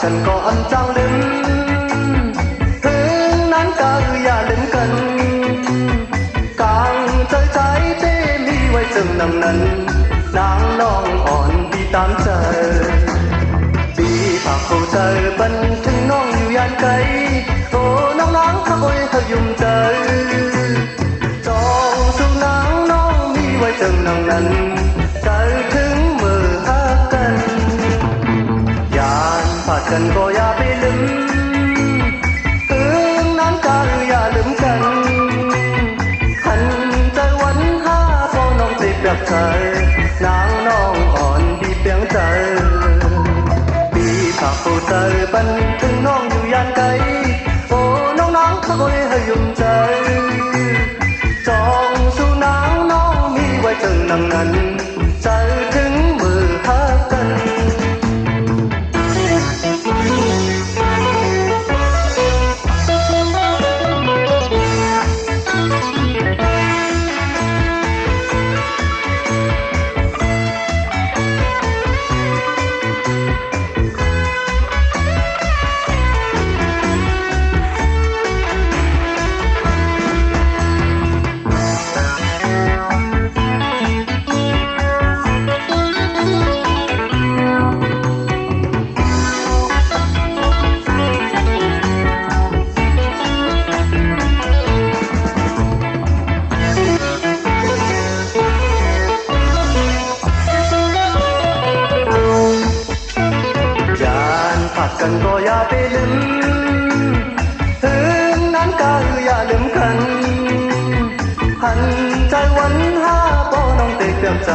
กันก่อนจังลืมถึงนั้นก็อย่าลืมกันกลางใจเต้มีไว้จึงดังนั้นนางน้องอ่อนพี่ตามใจพี่ฝากผู้ใจบันถึงน้องอยู่ยานไกลโอ้น้องนางข้าโอยเขายุ่มใจจองสู่นางน้องมีไว้จึงดังนั้นใจถึงมือหากันยานฝากกันก็อย่าไปลืมถึงนั้นก็อย่าลืมกันหันใจวันหาพอน้องติดแบบใจนางน้องอ่อนพี่เปียงใจพี่ฝากผู้ใจบันถึงน้องอยู่ยานไกลโอ้น้องนางเขาเลยให้ยุ่มใจจองสู่นางน้องมีไว้จึงดังนั้นใจถึงมือหากันกันก็อย่าไปลืมถึงนั้นก็อย่าลืมกันหันใจวันหาป้อน้องเตะเปียงใจ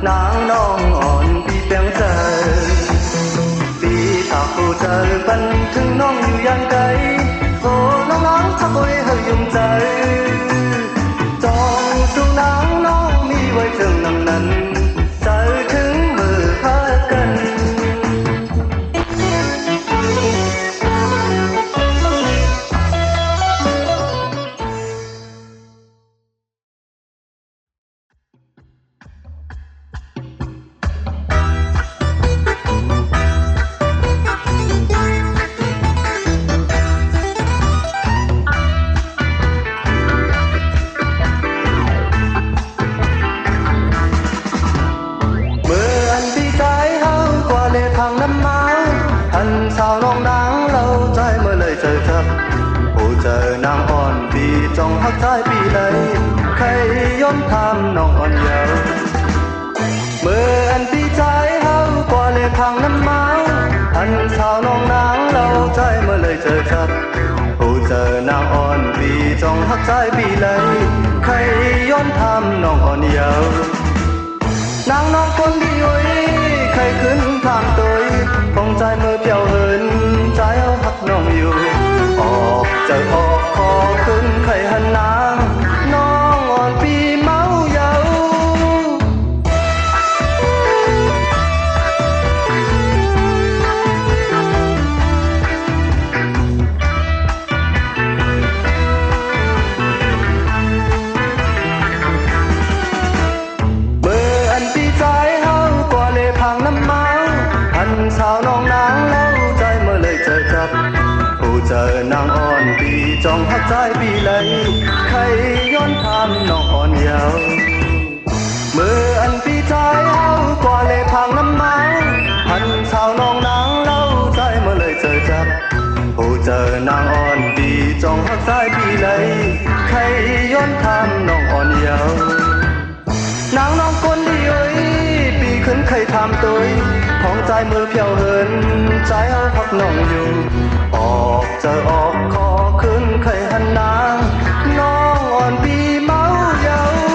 นางน้องอ่อนพี่เปียงใจพี่ฝากผู้ใจบันถึงน้องอยู่ยานไกลโอ้น้องนางทักไว้ให้ยุ่มใจจองสู่นางน้องมีไว้จึงดังนั้นใจถึงมือหากันสาวน้องนางเราใจเมื่อเลยเจอเธอผู้เจอนางอ่อนปีจ้องหักใจปีเลยใครย้อนทำน้องอ่อนเยาว์เมื่ออันปีใจเฮากว่าเลยพังน้ำเมาอันสาวน้องนางเราใจเมื่อเลยเจอเธอผู้เจอนางอ่อนปีจ้องหักใจปีเลยใครย้อนทำน้องอ่อนเยาว์นางน้องคนดีโอ้ยใครขึ้นทางตัวคงใจมือเพียวเหินใจเอาหักน้องอยู่ออกจะออกขอขึ้นใครหันนางน้องอ่อนปีเมาเยาสาวน้องนางเล่าใจเมื่อเลยเจอจับผู้เจอนางอ่อนปีจ้องหักใจปีเลยใครย้อนทำน้องอ่อนเยาว์เมื่ออันปีใจเฮากว่าเลยพังน้ำเมาหันสาวน้องนางเล่าใจเมื่อเลยเจอจับผู้เจอนางอ่อนปีจ้องหักใจปีเลยใครย้อนทำน้องอ่อนเยาว์นางน้องคนดีเอ้ยปีขึ้นเคยทำตัวของใจมือเพียวเหินใจเอาพักน้องอยู่ออกจะออกขอขึ้นเคยหันนางน้องอ่อนปีเมาเยาว์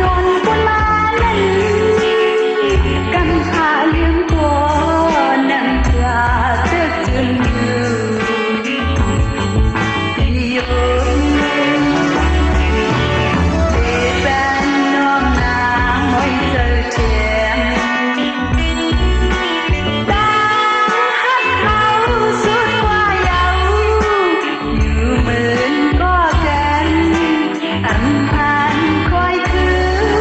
นนกุลมานั้น cầm hạ liếm của nặng cả tết chân yêu để bên non nàng môi trời chèn đang hát hao suốt qua dạo như mến có kén ăn than khói thương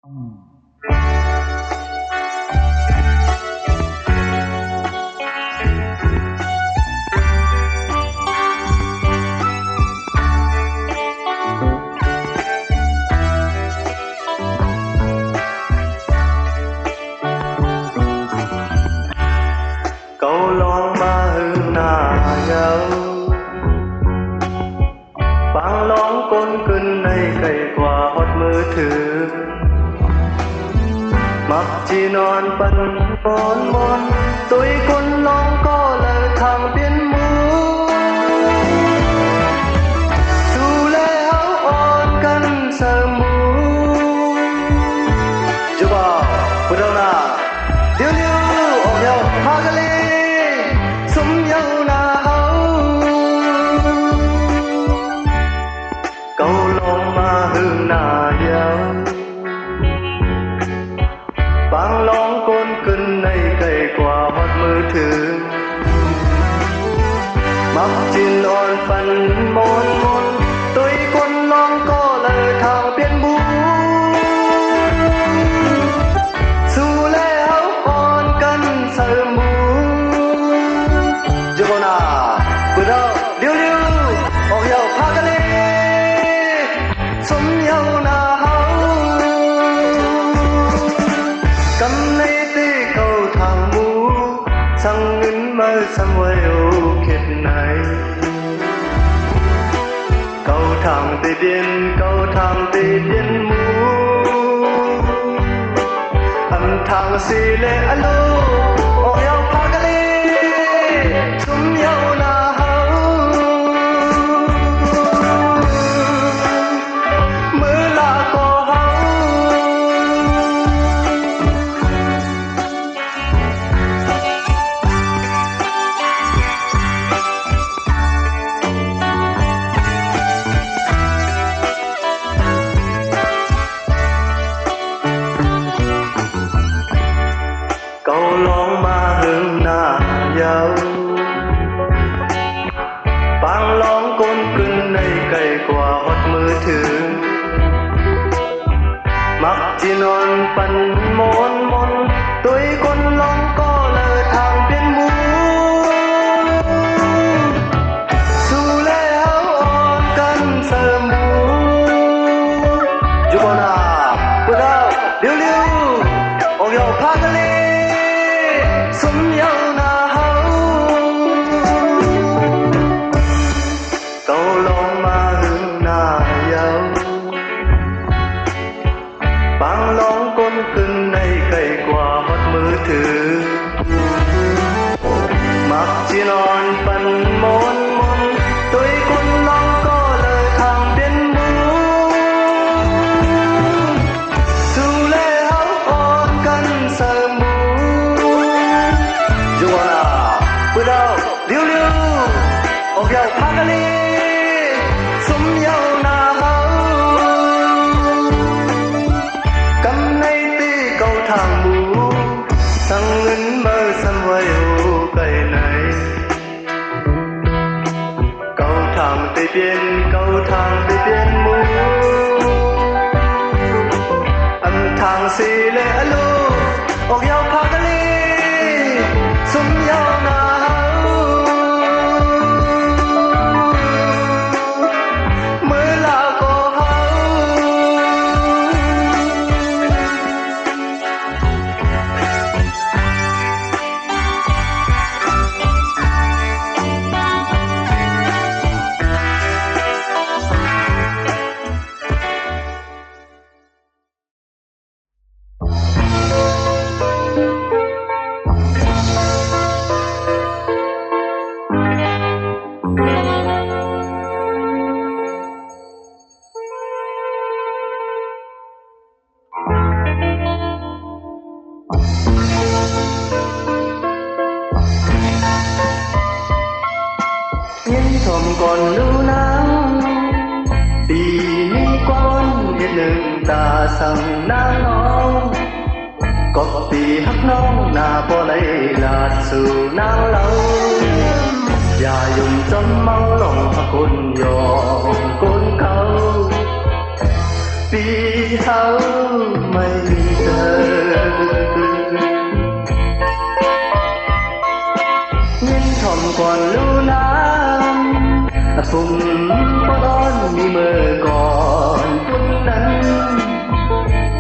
Câu lon ma hương nà dâu bang lon conขึ้นในไก่กว่าฮอดมือถือมักจีนอนปันปอนมอนตุยคนลองก็เลยทางเปลี่ยนหมูดูแลเอาอ่อนกันเสมอจูบ่าวพุทธนาเดี๋ยวออกเยาวพากะลีสมเยาวนาเฮาเกาลองมาหึงหน้าเยาวบางลองก้นขึ้นในไกลกว่าฮอดมือถือมักจินอ่อนปันมนตุยคนลองก็เลยทางเปลี่ยนบูสู้แล้วอ่อนกันเสมอจูบนาปุดเอาเดี๋ยวออกเยาวพากะลีสมเยาวนาเฮากำในตีเก่าทางหมูสั่งเงินมาสั่งไว้เอาเข็ดไหนเก่าทางตีเดียนเก่าทางตีเดียนหมูอันทางสีเลอลูออกเยาวพากะลีสมเยาวนาเฮามือลาก็เฮาเกาลองมาหึงหน้าเยาวปางลองก้นขึ้นในไกลกว่าฮอดมือถือมักจีนอนปันมนตุยคนลองก็เลยทางเปลี่ยนหมูสู้แล้วอ่อนกันเสมอจูบนาปุดเอาเดี๋ยวออกเยาวพากะลีสมเยาวนาเฮาเกาลองมาหึงหน้าเยาวบางลองก้นขึ้นในไกลกว่าฮอดมือถือมักจีนอนปันมนตุยคนลองก็เลยทางเปลี่ยนหมูสู้แล้วอ่อนกันเสมอจูบนาปุดเอาเดี๋ยวออกเยาวพากะลีสมเยาวนาเฮากำในตีเก่าทางหมูสั่งเงินมาสั่งไว้เอาไกลไหนเก่าทางตีเปลี่ยนเก่าทางตีเปลี่ยนหมูอันทางสีเลอลูออกเยาวพากะลีสมเยาวนาเฮามือลาก็เฮาชมก่อนดูหนังปีนี้ก้อนเห็ดหนึ่งตาสั่งนางน้องก็ปีฮักน้องหน้าบ่ไหลลาดสู่นางเล่าอย่ายุ่งจนเมาหลงพักคนยอมคนเขา ปีเขาไม่มีเธอยินชมก่อนรู้น้ำฝุ่นปร้อนมีเมื่อก่อนฝุ่นนั้น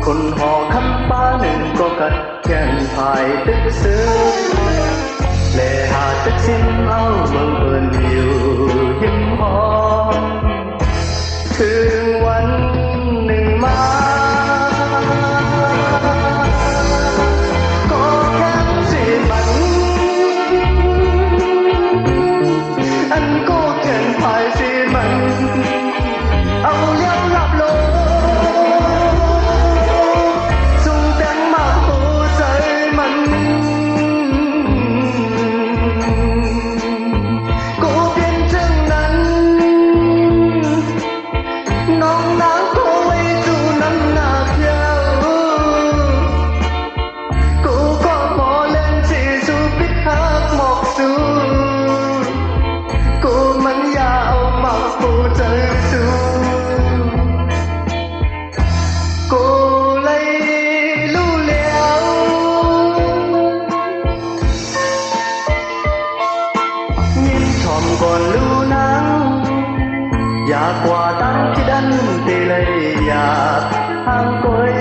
คนหอคำป้าหนึ่งก็กัดแก่นภายตึกซื้อแลหาตึกสิ้นเอาเมืองเอินอยู่หิมหอมถึงวันหนึ่งมาก็แค่สิมันอันก็เกินภายสิมันเอาเลี้ยวหลับลงก่อนรู้นังอยากกว่าตั้งที่ดันตีเลยอยากห่างกวย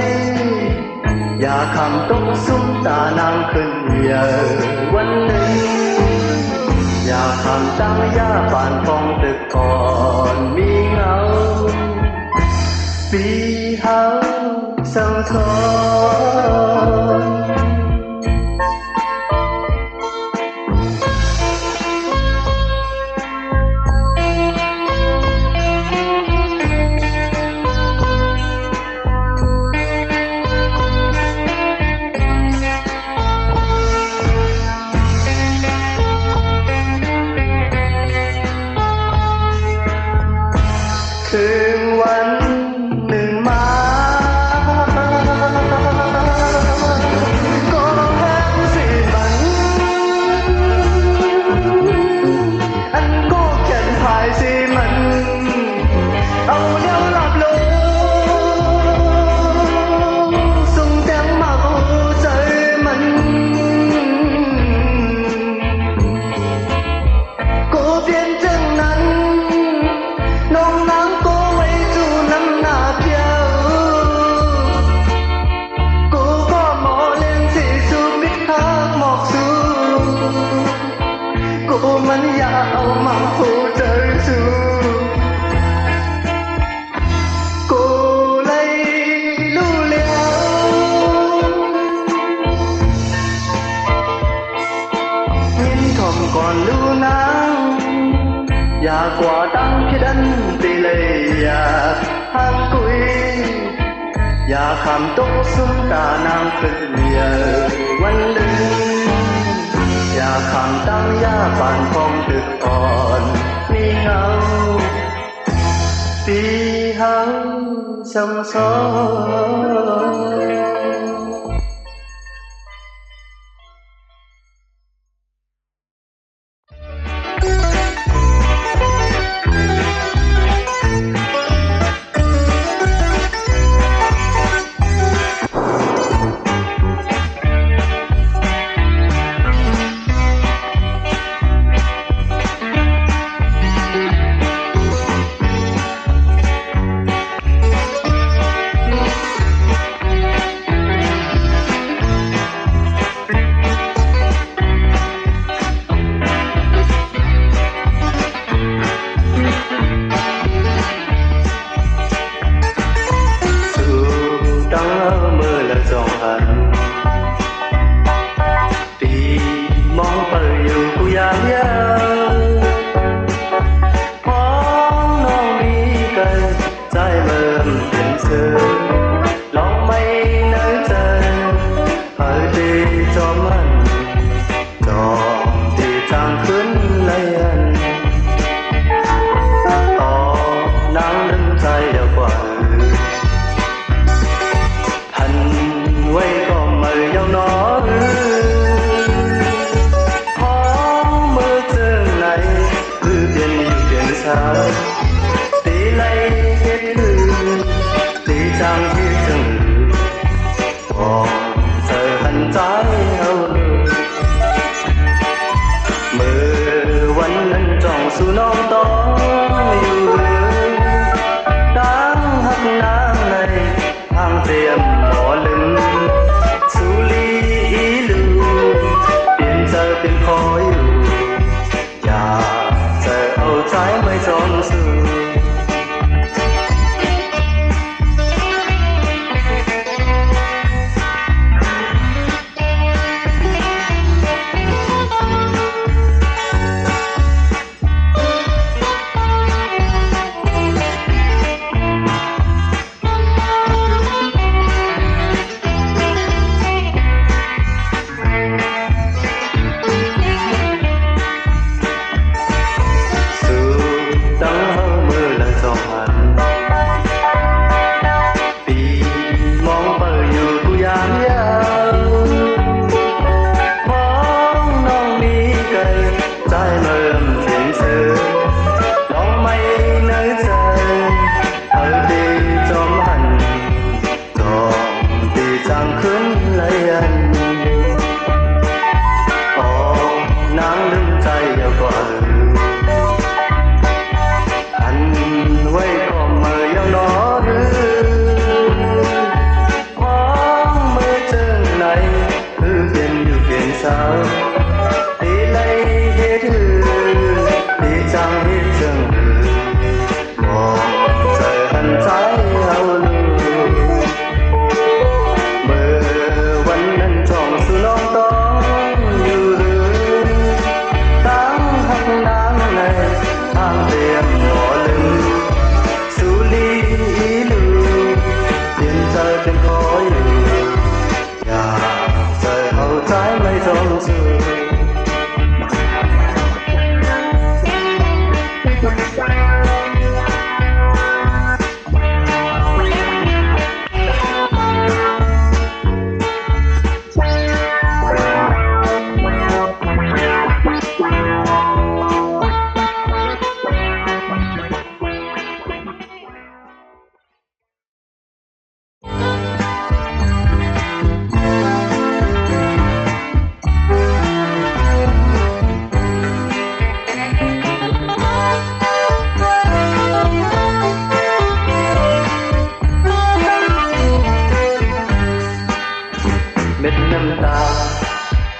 อยากคำต้องซุ้มตานางขึ้นเยอะวันหนึ่งอยากคำตั้งยาปานฟองตึกก่อนมีเงาปีเฮาสังทอนถึงวันหนึ่งมาก็แค่สิมันอันก็แค่ภายสิมันเอาเลี้ยวหลับลงส่งแต้มมาหัวใจมันก็เปลี่ยนจังนั้นน้องน้ำก็ไว้จูน้ำหน้าเพียวกูก็หมอเล่นสิสูบิดหักหมอกสูกูมันอยากเอามาหูใจสูกูเลยรู้แล้วยินทอมก่อนรู้นังอยากกว่าตั้งที่ดันตีเลยอยากห่างกุยอยากคำตกซุ้มตานางขึ้นเยอะวันหนึ่งอยากคำตั้งยาปานฟองตึกอ่อนมีเงาปีเฮาสังสอน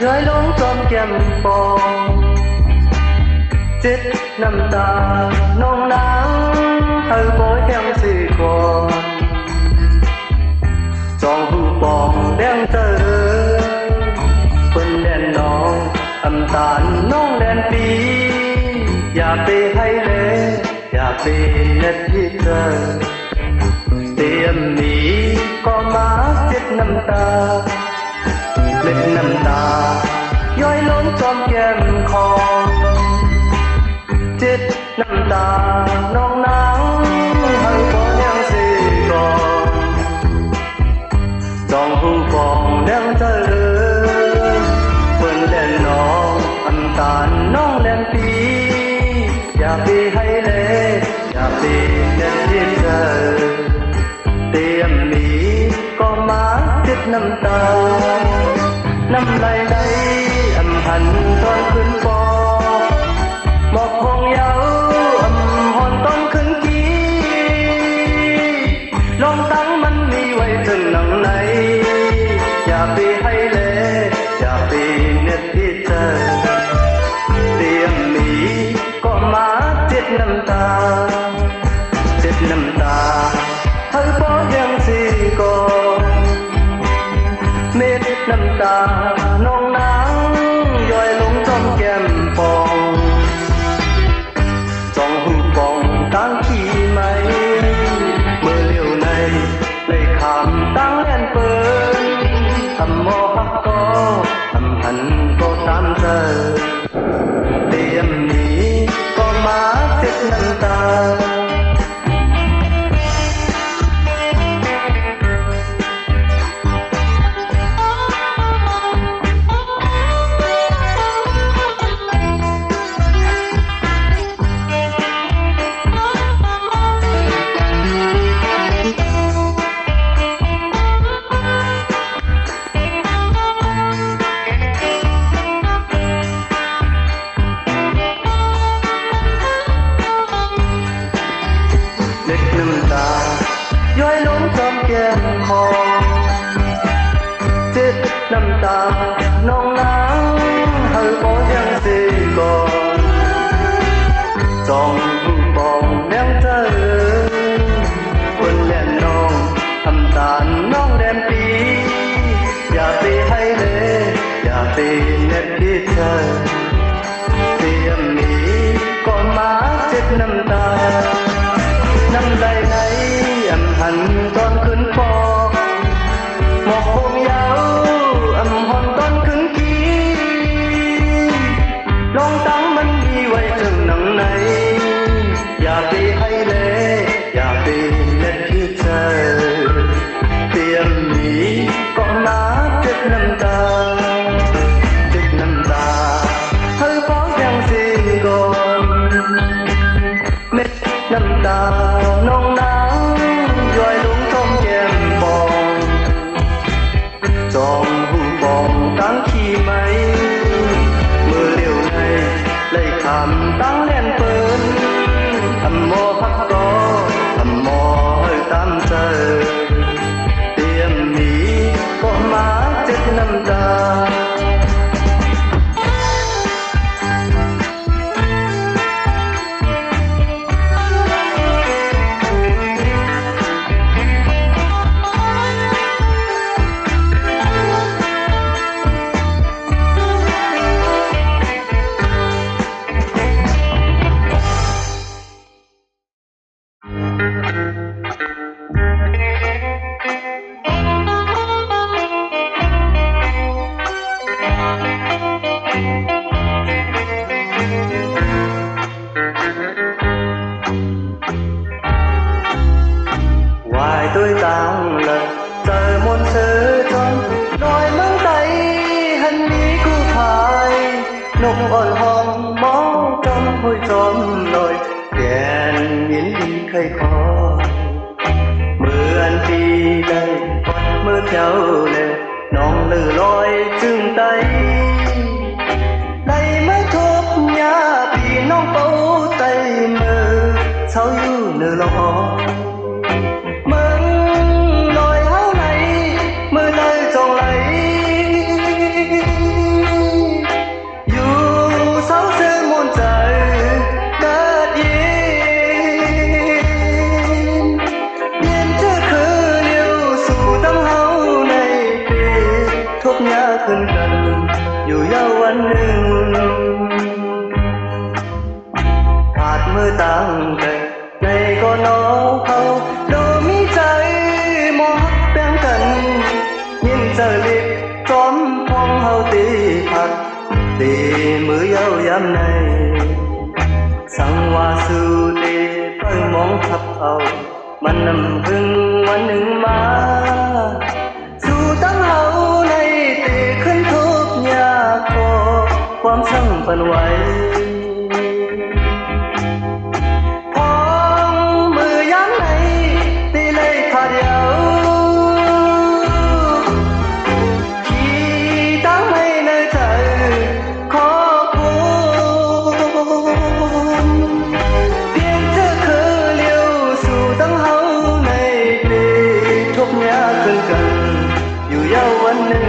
ย้อยลงจอมแก้มปองเจ็ดน้ำตาน้องนางเธอบ่ยังสิก่อนจองหูปองแดงเจอเปิ้นแดนน้องอำตาลน้องแดนปีอย่าไปให้เลยอย่าไปเน็ดที่เธอเตรียมหนีก็มาเจ็ดน้ำตาเล็ดน้ำตาย้อยล้นจอมแก้มคอเจ็ดน้ำตาน้องนางให้บ่ยังสิก่อนจองหูปองแดงเจอเปิ้นแดนน้องอำตาลน้องแดนปีอย่าไปให้เลยอย่าไปเน็ดที่เธอเตรียมหนีก็มาเจ็ดน้ำตาน้ำไหลไหลอำพันตอนขึ้นปอหมอกพงเยาอำหอนตอนขึ้นกีลองตั้งมันมีไว้ถึงหนังไหนอย่าไปให้เลยอย่าไปเน็ดที่เธอเตรียมหนีก็มาเจ็ดน้ำตาเจ็ดน้ำตาเธอบ่ยังสิก่อนเม็ดน้ำตาน้องนางย้อยลงจอมแก้มปองจองหูปองตั้งขี้ไหมเมื่อเลี้ยวในเลยขามตั้งแล่นเปิ้นทำหมอพักก็ทำหันก็ตามเธอเตรียมหนีก็มาเจ็ดน้ำตาเล็ดน้ำตาย้อยล้นจอมแก้มคอเจ็ดน้ำตาน้องนางเธอบ่ยังสิก่อนจองหูปองแดงเจอเปิ้นแล่นน้องทำตาลน้องแดนปีอย่าไปให้เลยอย่าไปเน็ดที่เธอเตรียมหนีก็มาเจ็ดน้ำตาน้ำไหลไหลอำหันตอนขึ้นปอหมอกพงเยาอำหอนตอนขึ้นกีลองตั้งมันมีไว้ถึงหนังไหนอย่าไปให้เลยอย่าไปเน็ดที่เธอเตรียมหนีก็มาเจ็ดน้ำตาเจ็ดน้ำตาเธอพอยังสิก่อนเม็ดน้ำตาน้องนางย้อยลงจอมแก้มปองจองหูปองตั้งขี้ไหมเมื่อเลี้ยวในเลยขามตั้งแล่นเปิ้นทำหมอพักก็ทำหมอให้ตามเจอเตรียมหนีก็มาเจ็ดน้ำตาhoài tôi tàng lần trời muôn sơ tròn đòi mang tay hình đi cứu thai nồng ồn hòm máu trong hôi tròn nồi đèn nhìn đi khơi khó mưa ăn đi đây mưa theo lệ non lử loi chừng tay đây mới thuốc nhà vì non bấu tay mơ sao yêu nửa lo mừng lòi áo này mưa nơi tròn lấy lờ liệt trốn phong hậu tì thật tì mới yêu yam này sang hoa sư tì tới mong thập âuมันนำพึ่งวันหนึ่งมาสู่ตั้งเฮาในตีขึ้นทุกยากพอความสั่งปันไหวพองมือย้ำในตีเลยขาเดียวที่ตั้งให้ในใจขอพูดเพียงเธอคือเลี้ยวสู่ตั้งเฮาในตีทุกยากขึ้นกันอยู่ยาววันหนึ่ง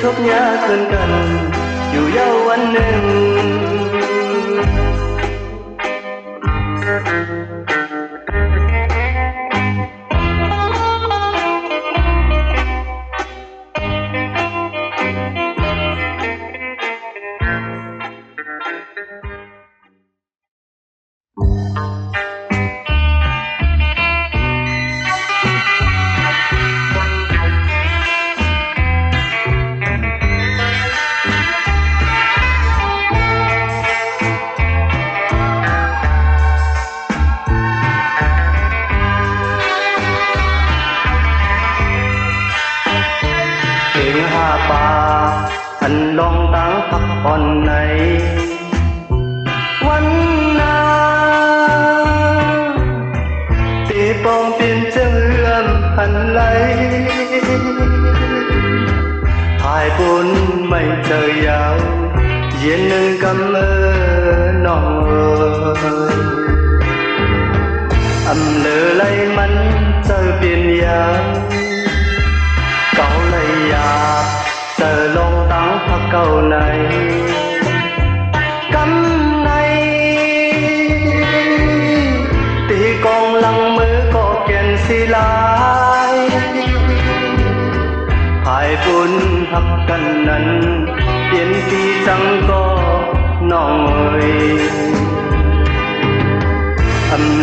ทุกยากขึ้นกันอยู่ยาววันหนึ่งป่าอันลองตั้งพักผ่อนในวันนาตีปองเปลี่ยนเจือมหันไหลภายบุญไม่เจอยาวเย็นหนึ่งกำน้องอำเลอไหลมันเจอเปลี่ยนยาวcậu lấy à giờ lòng tăng thắc cầu này cắm này thì con lăng mơ có kèn xì lại hai buồn thắp cần nần tiến khi chẳng có nòng ơi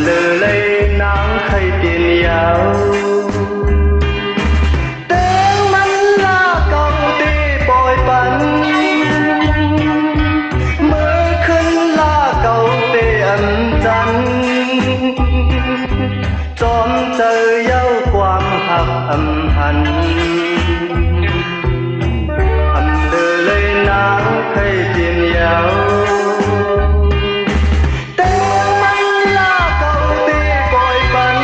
lơ lấy nắng khay tiền yàoจอมเจอเย้าความหักอำพันอำเดอเลยนางเคยเปลี่ยนยาวแต่มันลาเก่าตีปล่อยปัน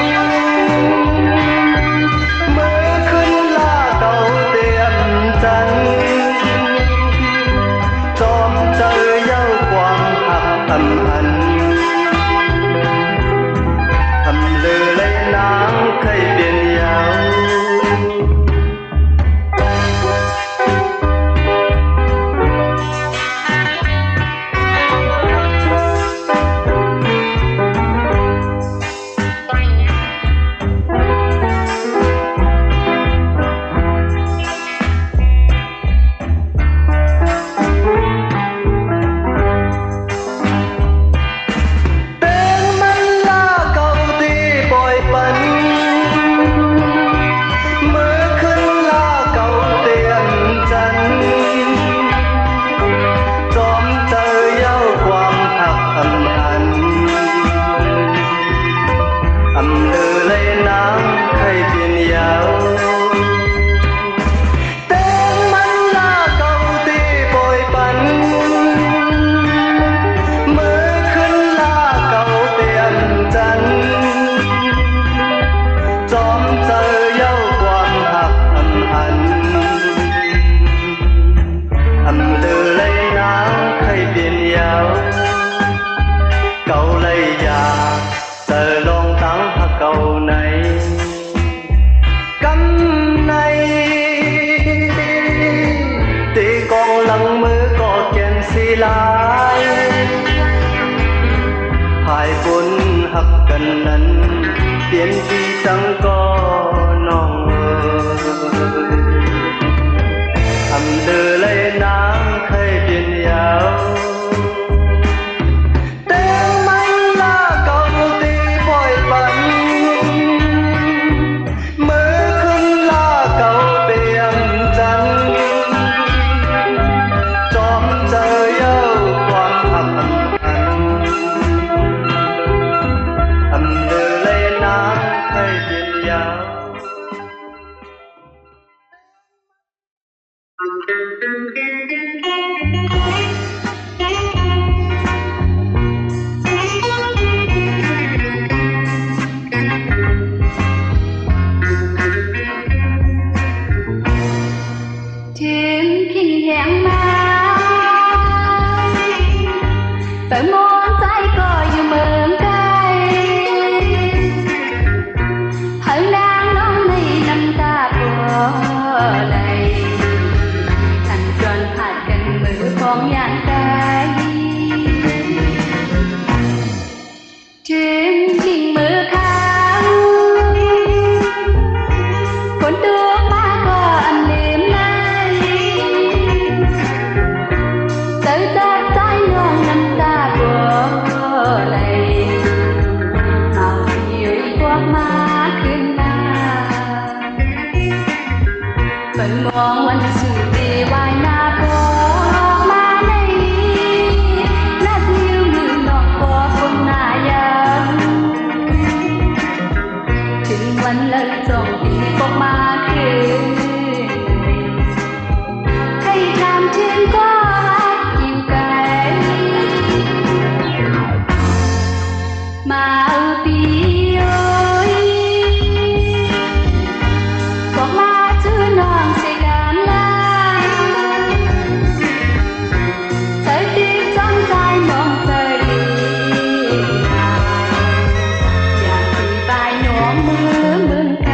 เมื่อขึ้นลาเก่าเตียมจันจอมเจอเย้าความหักอำพันเคยเปลี่ยนยาว ายภายบนหักกันนั้นเปลี่ยนสีจังก็น้องเอ๋ยทำเดือเลยนางเคยเปลี่ยนยาวแต่ไม่ลาเก่าตีปล่อยปันเมื่อขึ้นลาเก่าเตียงจันจอมเจอเย้าความหักอันทำเดือเลยนางเคยเปลี่ยนยาวถึงพี่แห่งมาแต่มองใจก็อยู่เมืองไกลหางนางน้องในน้ำตาบัวไหลทันจนผ่านกันมือของอย่างไกลถึงทิ้งมือข้างคนตัวมาก็อันลืมไหลเจอจากใจน้องน้ำตาบัวไหลเมาอยู่พวกมาขึ้นมาเปิดมองวันสุดที่วายหน้าก็มาในนาทีมือน้องก็คนหน้ายามถึงวันเลิกจงปีพวกมาคืนให้ถามถึงก็อยู่ไกลมาปีโอ้ยบอกมาชื่อน้องเสียกันนะใจดีจ้องใจมองใจดีอยากที่ปลายหนวมมือเมืองไกล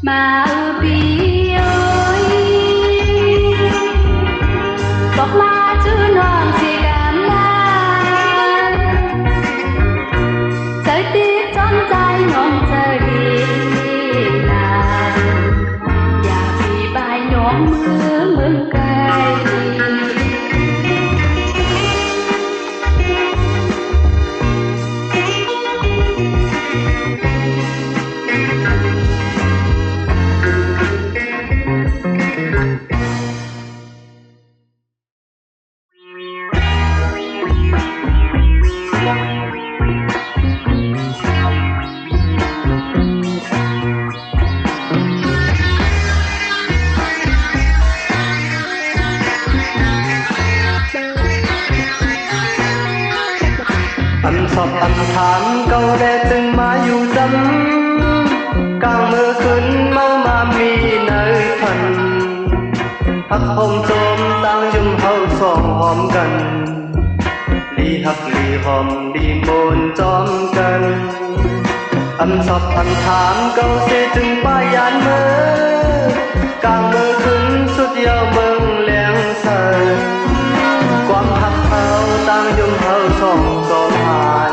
มาปีโอ้ยบอกมาชื่อน้องสิกันนะใจติดจนใจน้องจะดีนาอยากมีใบน้องมือเหมือนไกลอันสอบอันถามเก่าแดดจึงมาอยู่จำกลางเมื่อคืนเมามามีในทันพักห่มโจมตั้งยุ่มเฮาสองหอมกันลีหักลีหอมดีโมนจอมกันอันสอบอันถามเก่าเสจึงป้ายานเมื่อกลางเมื่อคืนสุดยาวเมืองแหลงใสความหักเฮาตั้งยุ่มเฮาสองหาย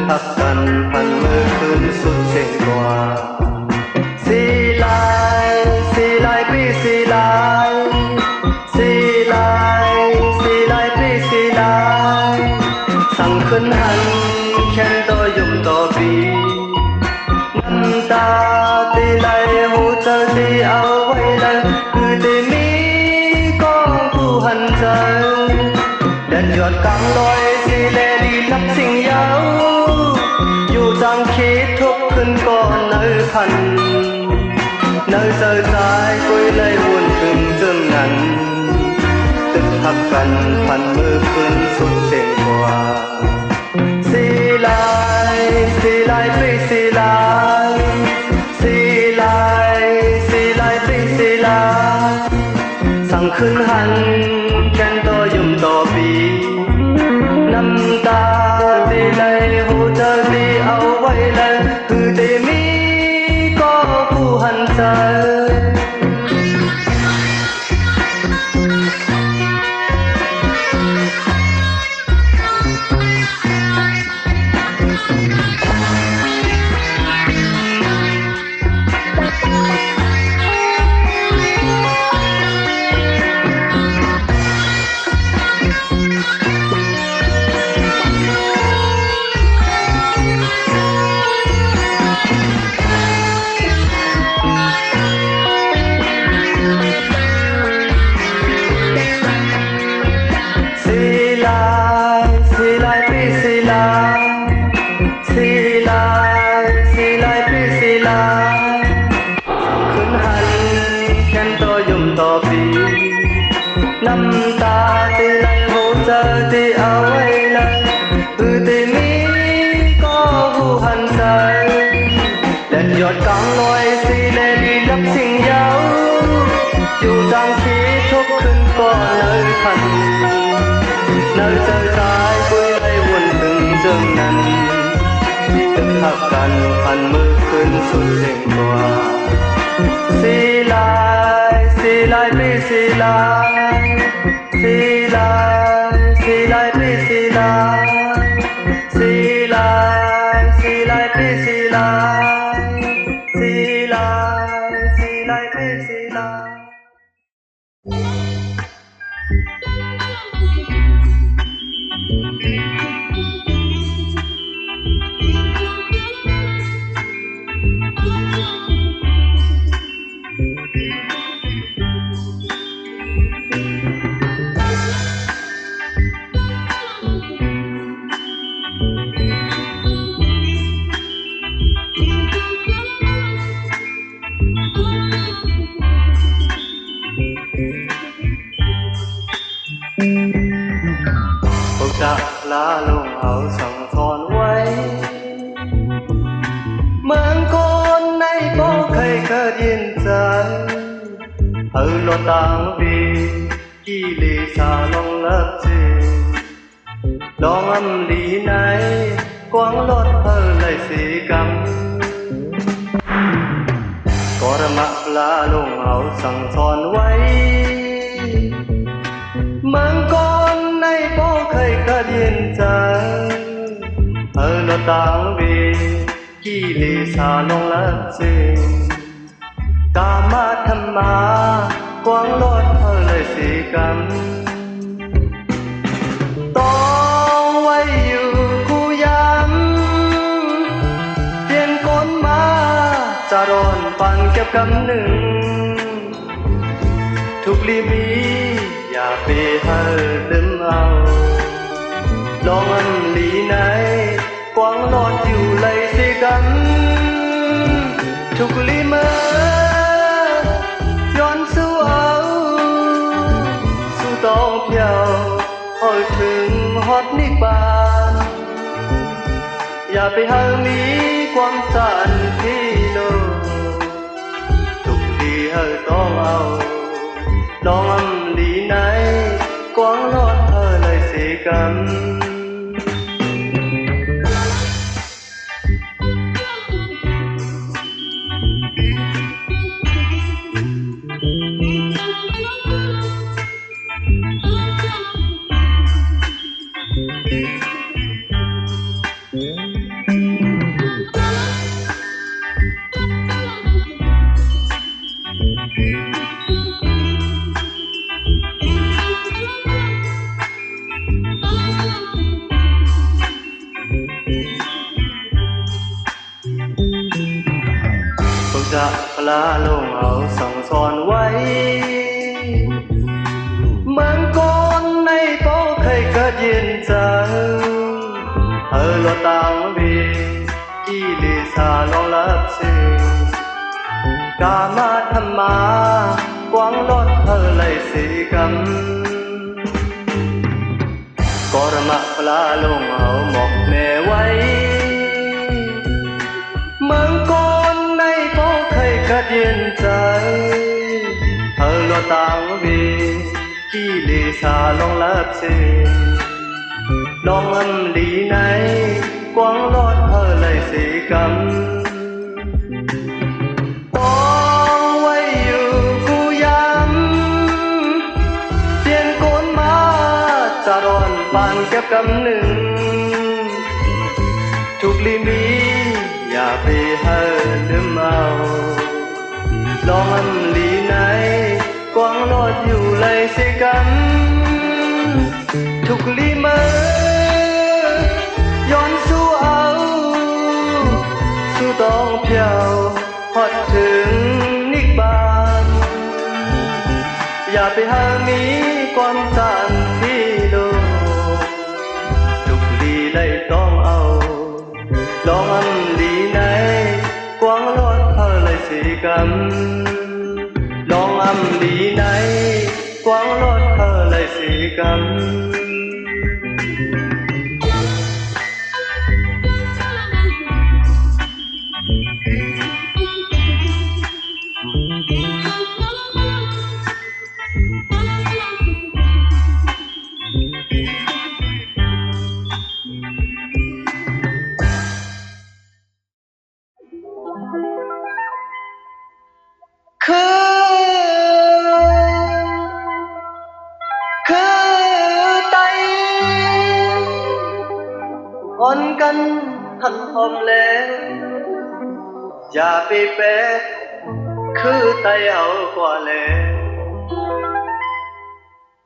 พักกันพันมือคืนสุดเช่งกว่าสีลายสีลายพี่สีลายสีลายสีลายพี่สีลายสั่งขึ้นหันแค้นต่อยุ่มต่อปีน้ำตาตีไหลหูเธอที่เอาไว้เลยคือที่มีก็ผู้หันใจแดดหยดกลางลอยสีเลดีนักสิ่งเยาอยู่จำคิดทุกคืนก่อนเนื้อพันเนื้อเจอใจคุยเลยวนถึงจนนั้นตึกทักกันพันมือคืนสุดเสียงกว่าสีลายสีลายพี่สีลายสีลายสีลายพี่สีลายสั่งขึ้นหันแค้นต่อยุ่มต่อปีน้ำตาตีไหลหูเธอที่เอาไว้เลยคือที่มีก็ผู้หันใจสีลายพี่สีลายสีลายสีลายพี่สีลายขึ้นหันแค้นต่อยุ่มต่อปีน้ำตาที่ไหลหูเธอที่เอาไว้เลยคือที่มีก็ผู้หันใจแดดหยดกลางลอยสีเลดีรับสิ่งเยาอยู่จำคิดทุกคืนก่อนเลยพันเนื้อเจอใจคุยให้วนถึงเจิงนั้นตึกทักกันพันมือคืนสุดเสียงกว่าสีลายสีลายพี่สีลายสีลายสีลายพี่สีลายสีลายสีลายพี่สีลายสีลายสีลายพี่สีลายพวกจะลาลงเอาสั่งสอนไว้เมืองคนในบ่เคยยินใจรถต่างปีกี่ลีสาลงเลิกจริงลองอำลีไหนกวางรถเลยสีกำก็ระมักลาลงเอาสั่งสอนไว้เมืองคนในบ่เคยยินใจรถต่างปีกี่ลีสาลงเลิกจริงกามาธรรมากวางรถเลยสีกันต้องไว้อยู่คู่ย้ำเปลี่ยนคนมาจะร้อนปันเก็บกำหนึ่งทุกลีบีอย่าไปให้ลืมเอาลองอันลีไหนกวางรถอยู่เลยสีกันทุกลีเมื่อย้อนสู้เอาสู้ต้องเพียวพอถึงฮอดนิบานอย่าไปหามีความสันที่โลทุกทีให้ต้องเอาลองอำลีไหนกวางรถเลยสีกัน Mm-hmm. จะพลาลงเอาสั่งสอนไว้เมืองก่อนในโป้เคยเกิดยินจังลอตังบีกี่ลิซาลองรับสิกามาธรรมากวางรถไลสีกันกรมะพลาลงเอาหมอกแม่ไว้เมืองก่อนในโป้เคยเกิดยินจังลอตังบีกี่ลิซาลองรับสิลองอันลีในกวางรอดเลยสีกำปองไว้อยู่กูย้ำเสียงโกนมาจะร้อนปานแก็บกำหนึ่งทุกลีมีอย่าไปเฮิลืมเอาลองอันลีในกวางรอดอยู่เลยสีกำทุกลีเมื่อย้อนสู้เอาสู้ต้องเพียวพอดถึงนิกบานอย่าไปหามีความสันที่โลกทุกลีเลยต้องเอาลองอันลีในกวางรอดเลยสีกำลองอันลีในกวางรอดเลยสีกำคือไตอ่อนกันหันหอมแล้วอย่าไปแปะคือไตเอากว่าแล้ว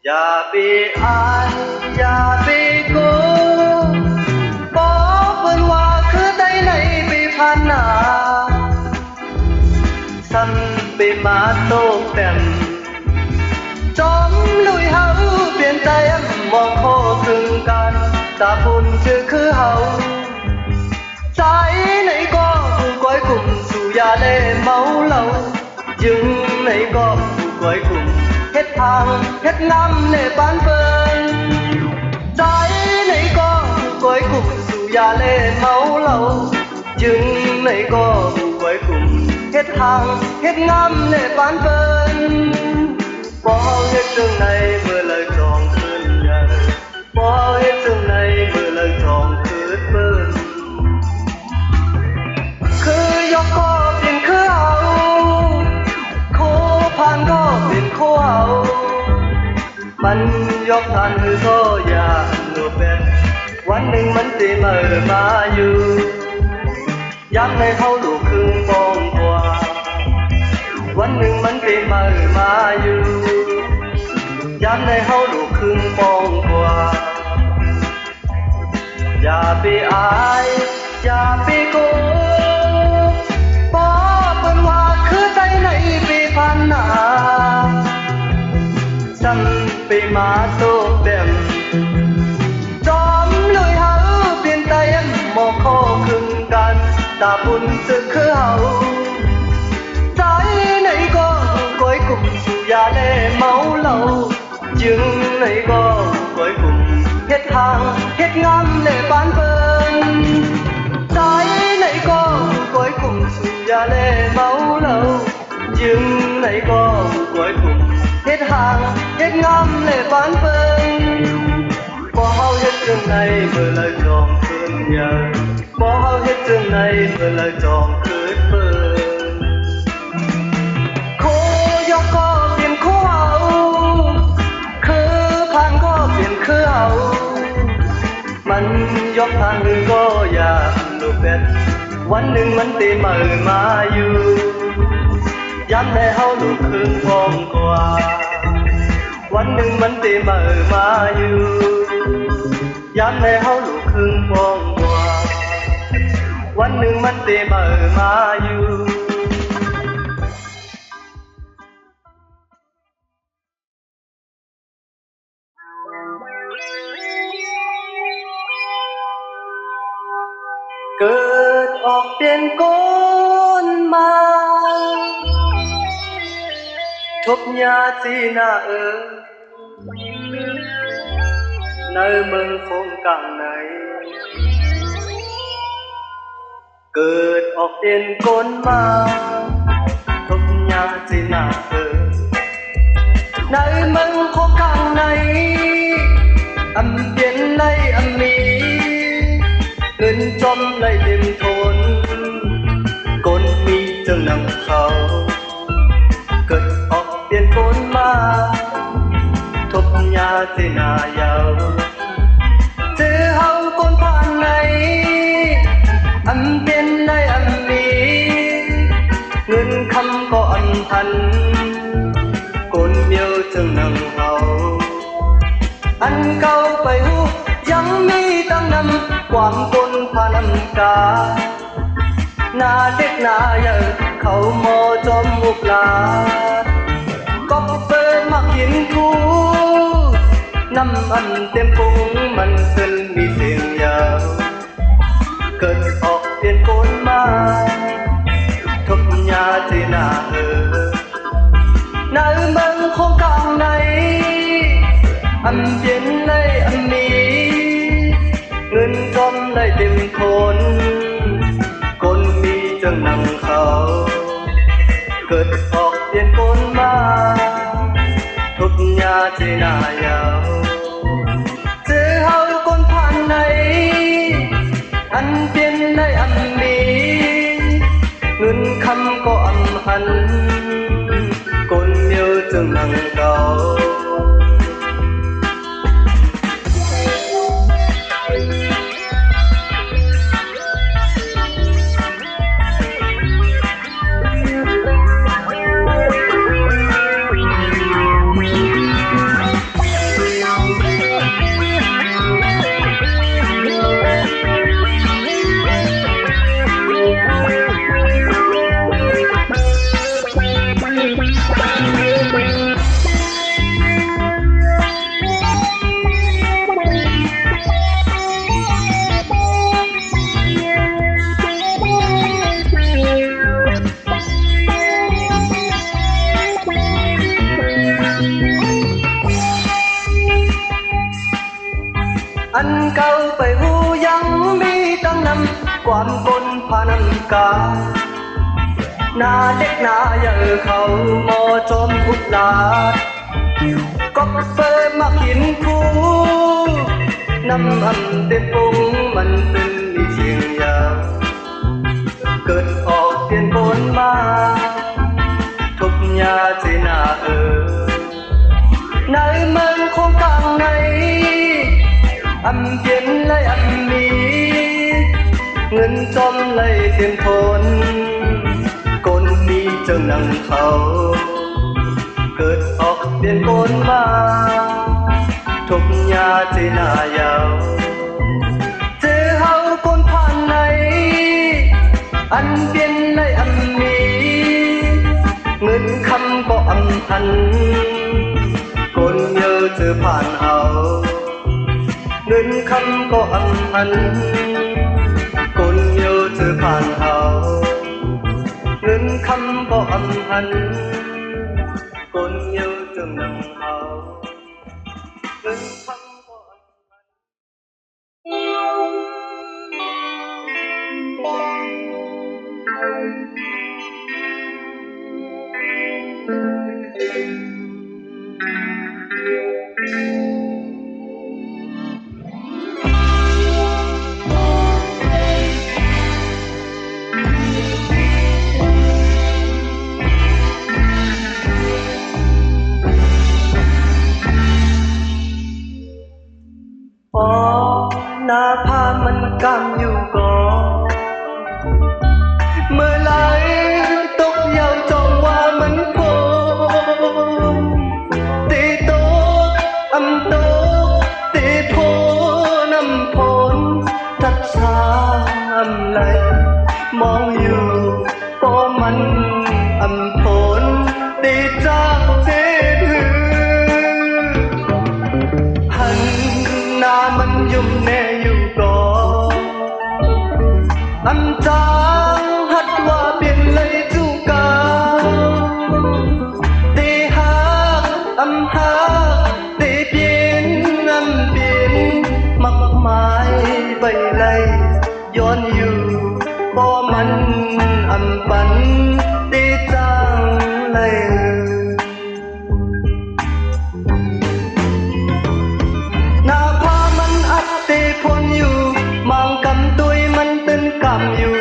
อย่าไปอายอย่าไปโกบอกเพิ่นว่าคือไตไหนไปพันหน้าสั่นไปมาโตกแต้มจอมลุยเฮาเปลี่ยนใจมองโคครึ่งกันตาปุ่นชื่อคือเฮาใจไหนก็ผู้ก้อยกลุ่มสู่ยาเล่เมาเหล้ายึงไหนก็ผู้ก้อยกลุ่มเฮ็ดทางเฮ็ดงามในบ้านเปิ้นใจไหนก็ผู้ก้อยกลุ่มสู่ยาเล่เมาเหล้ายึงไหนก็ผู้ก้อยกลุ่มเฮ็ดทางเฮ็ดงามในบ้านเปิ้นบ่เฮาเฮ็ดจังไหนเมื่อเลิกจองคืนใหญ่บ่เฮาเฮ็ดจังไหนเมื่อเลิกจองคืนเปิ้นคือยกก็เป็นคือเอาโคผ่านก็เป็นโคเอามันยกทันคือก็อย่าหนูเป็นวันหนึ่งมันสิมาอยู่ย้ำในเฮาลูกครึ่งปองกว่าวันหนึ่งมันสิมาอยู่ย้ำในเฮาลูกครึ่งปองกว่าอย่าไปอายอย่าไปโกบอกเพิ่นว่าคือใจไหนไปพันหน้าสั่นไปมาโตกแต้มจอมลุยเฮาเปลี่ยนใจมองโคครึ่งกันตาปุ่นสึกคือเฮาใจไหนก็ก้อยกลุ่มสู่ยาเล่เมาเหล้ายึงไหนก็ก้อยกลุ่มเฮ็ดทางเฮ็ดงามในบ้านเปิ้นใจไหนก็ก้อยกลุ่มสู่ยาเล่เมาเหล้ายึงไหนก็ก้อยกลุ่มเฮ็ดทางเฮ็ดงามในบ้านเปิ้นบ่เฮาเฮ็ดจังไหนเมื่อเลิกจองคืนใหญ่บ่เฮาเฮ็ดจังไหนเมื่อเลิกจองคืนเปิ้นโคยกก็เปลี่ยนโคเอาคือผ่านก็เปลี่ยนคือเอามันยกทางหรือก็อย่าลูกเป็นวันหนึ่งมันสิมาอยู่ย้ำในเฮาลูกครึ่งพองกว่าวันหนึ่งมันสิมาอยู่ย้ำในเฮาลูกครึ่งพองกว่าวันหนึ่งมันสิมาอยู่ ดออกเปลี่ยนโกนมาทบยาจีนาnơi mừng khôn càng này cợt ọt tiền côn ma thúc nhà chỉ là nơi mừng khôn càng này âm tiền lấy âm mi ngân trong lấy đêm thôn côn mi từng nằm khâu cợt ọt tiền côn ma thúc nhà chỉ là giàu chữ hậu con phan này âm biên nơi âm mi ngân khăm có âm thanh côn miêu chừng nâng hậu ăn câu phải hu giăng mi tăng năm quam côn phan âm ca na đếch na giờ khẩu mò chom ngục là cốc phơ mặc hiến thu năm ăn tem phungมันขึ้นมีเสียงยาวเกิดออกเปลี่ยนโกนมาทบยาที่นานาเมืองของกลางในอันเย็นในอันนี้เงินจอมได้เต็มทนคนมีจังนังเขาเกิดออกเปลี่ยนโกนมาทบยาที่นายาวcon phan này ăn tiên nơi ăn mì ngân khăm có âm hẳn con miêu từng nắng cao ăn câu phải hu yang mi tăng năm quan côn pha năm ca na đếch na giờ khẩu mò chom hút lá cốc phơ mặc hiến khu năm ăn tên phungมันเป็นมีเสียงยาวเกิดออกเปลี่ยนโกนมาทุกยาจีนาnơi mừng khôn càng này âm kiến lấy âm mi ngân trong lấy thêm thôn côn mi chừng nắng khâu cợt ọt tiền côn ma thúc nhà chỉ là giàu chữ hậu côn phan này ăn biên lấy âm mi ngân khăm có âm thanh côn nhớ chữ phan hậu ngân khăm có âm thanh côn nhớ chữ phan hậu ngân khăm có âm thanh côn nhớ chữ nâng hậu ngân khăm có âmหน้าผามันกำอยู่ก่อนเมื่อไหรตกยาวจองว่ามันโผล่ตีโตอำโตตีโพน้ำพนทัดสาอำไหลมองอยู่พอมันอำพนตีจากเสียถือหันหน้ามันยุ่มแน่อยู่ก่อนอัน trang hát hoa biển lấy chu ca để hát để biến âm biến mặc mãi vậy lấyย้อนอยู่พอมันอันปันได้จางเลยหน้าพามันอัดเตพนอยู่มองกำตุยมันเป็นกำอยู่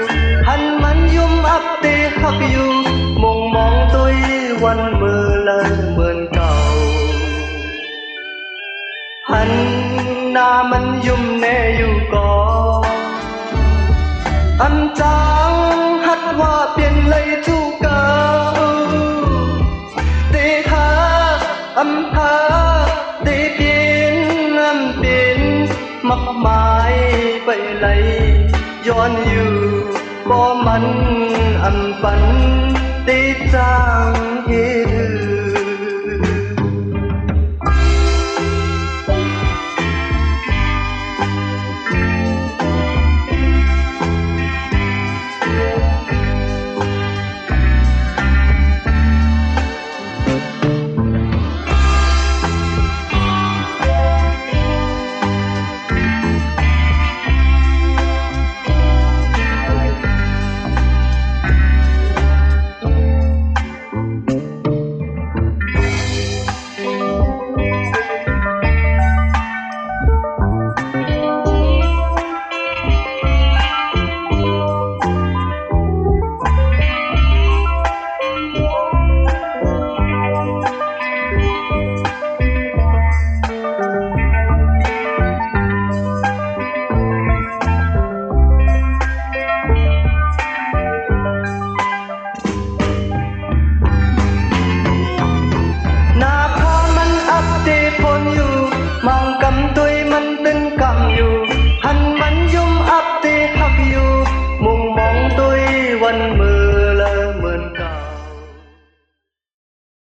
หันมันยุ่มอับเตหักอยู่มองตุยวันเมื่อเลยเหมือนเก่าหันหน้ามันยุ่มแน่อยู่ก่อนanh trang hát hoa biển lấy chu ca để hát âm hát để biến âm biến mặc mãi vậy lấyย้อนอยู่บ่มันอันปันได้จางเฮ็ดมองกำตุยมันตึงกำอยู่หันมันยุ่มอับเตหักอยู่มุงมองตุยวันมือ